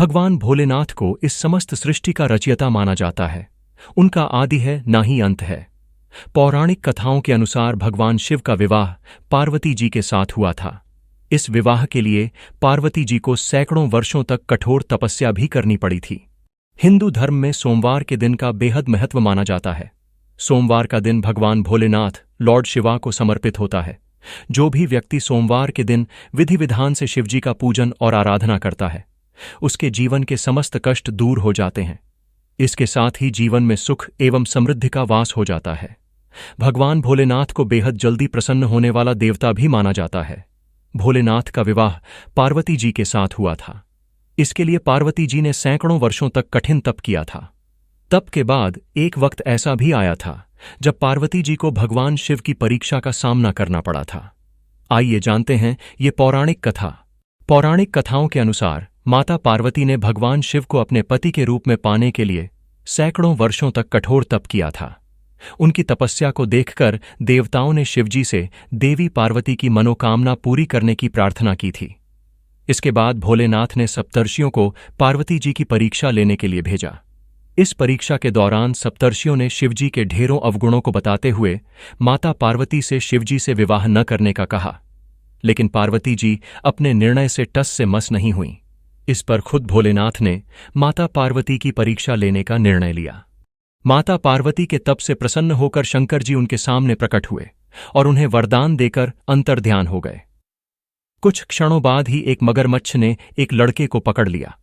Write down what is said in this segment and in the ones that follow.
भगवान भोलेनाथ को इस समस्त सृष्टि का रचयिता माना जाता है। उनका आदि है ना ही अंत है। पौराणिक कथाओं के अनुसार भगवान शिव का विवाह पार्वती जी के साथ हुआ था। इस विवाह के लिए पार्वती जी को सैकड़ों वर्षों तक कठोर तपस्या भी करनी पड़ी थी। हिंदू धर्म में सोमवार के दिन का बेहद महत्व माना जाता है। सोमवार का दिन भगवान भोलेनाथ लॉर्ड शिवा को समर्पित होता है। जो भी व्यक्ति सोमवार के दिन विधि विधान से शिवजी का पूजन और आराधना करता है, उसके जीवन के समस्त कष्ट दूर हो जाते हैं। इसके साथ ही जीवन में सुख एवं समृद्धि का वास हो जाता है। भगवान भोलेनाथ को बेहद जल्दी प्रसन्न होने वाला देवता भी माना जाता है। भोलेनाथ का विवाह पार्वती जी के साथ हुआ था। इसके लिए पार्वती जी ने सैकड़ों वर्षों तक कठिन तप किया था। तप के बाद एक वक्त ऐसा भी आया था जब पार्वती जी को भगवान शिव की परीक्षा का सामना करना पड़ा था। आइए जानते हैं ये पौराणिक कथा। पौराणिक कथाओं के अनुसार माता पार्वती ने भगवान शिव को अपने पति के रूप में पाने के लिए सैकड़ों वर्षों तक कठोर तप किया था। उनकी तपस्या को देखकर देवताओं ने शिवजी से देवी पार्वती की मनोकामना पूरी करने की प्रार्थना की थी। इसके बाद भोलेनाथ ने सप्तर्षियों को पार्वती जी की परीक्षा लेने के लिए भेजा। इस परीक्षा के दौरान सप्तर्षियों ने शिवजी के ढेरों अवगुणों को बताते हुए माता पार्वती से शिवजी से विवाह न करने का कहा, लेकिन पार्वती जी अपने निर्णय से टस से मस नहीं हुईं। इस पर खुद भोलेनाथ ने माता पार्वती की परीक्षा लेने का निर्णय लिया। माता पार्वती के तप से प्रसन्न होकर शंकर जी उनके सामने प्रकट हुए और उन्हें वरदान देकर अंतर्ध्यान हो गए। कुछ क्षणों बाद ही एक मगरमच्छ ने एक लड़के को पकड़ लिया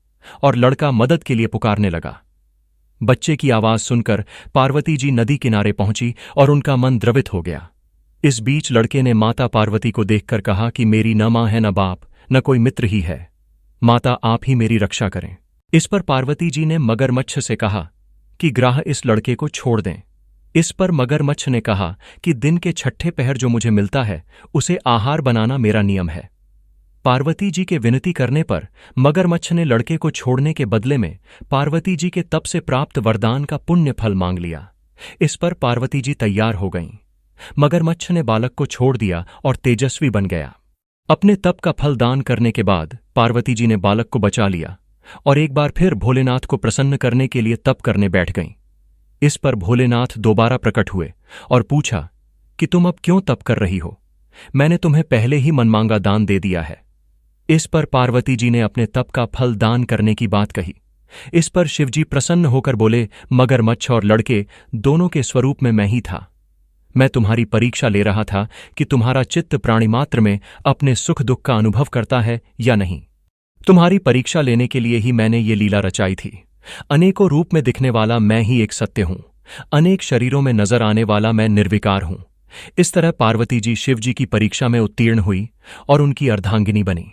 और लड़का मदद के लिए पुकारने लगा। बच्चे की आवाज सुनकर पार्वती जी नदी किनारे पहुंची और उनका मन द्रवित हो गया। इस बीच लड़के ने माता पार्वती को देखकर कहा कि मेरी न मां है न बाप, न कोई मित्र ही है। माता आप ही मेरी रक्षा करें। इस पर पार्वती जी ने मगरमच्छ से कहा कि ग्राह इस लड़के को छोड़ दें। इस पर मगरमच्छ ने कहा कि दिन के छठे पहर जो मुझे मिलता है उसे आहार बनाना मेरा नियम है। पार्वती जी के विनती करने पर मगरमच्छ ने लड़के को छोड़ने के बदले में पार्वती जी के तप से प्राप्त वरदान का पुण्य फल मांग लिया। इस पर पार्वती जी तैयार हो गईं। मगरमच्छ ने बालक को छोड़ दिया और तेजस्वी बन गया। अपने तप का फल दान करने के बाद पार्वती जी ने बालक को बचा लिया और एक बार फिर भोलेनाथ को प्रसन्न करने के लिए तप करने बैठ गईं। इस पर भोलेनाथ दोबारा प्रकट हुए और पूछा कि तुम अब क्यों तप कर रही हो? मैंने तुम्हें पहले ही मनमांगा दान दे दिया है। इस पर पार्वती जी ने अपने तप का फल दान करने की बात कही। इस पर शिवजी प्रसन्न होकर बोले, मगरमच्छ और लड़के दोनों के स्वरूप में मैं ही था। मैं तुम्हारी परीक्षा ले रहा था कि तुम्हारा चित्त प्राणी मात्र में अपने सुख दुख का अनुभव करता है या नहीं। तुम्हारी परीक्षा लेने के लिए ही मैंने ये लीला रचाई थी। अनेकों रूप में दिखने वाला मैं ही एक सत्य हूं। अनेक शरीरों में नजर आने वाला मैं निर्विकार हूं। इस तरह पार्वती जी शिव जी की परीक्षा में उत्तीर्ण हुई और उनकी अर्धांगिनी बनी।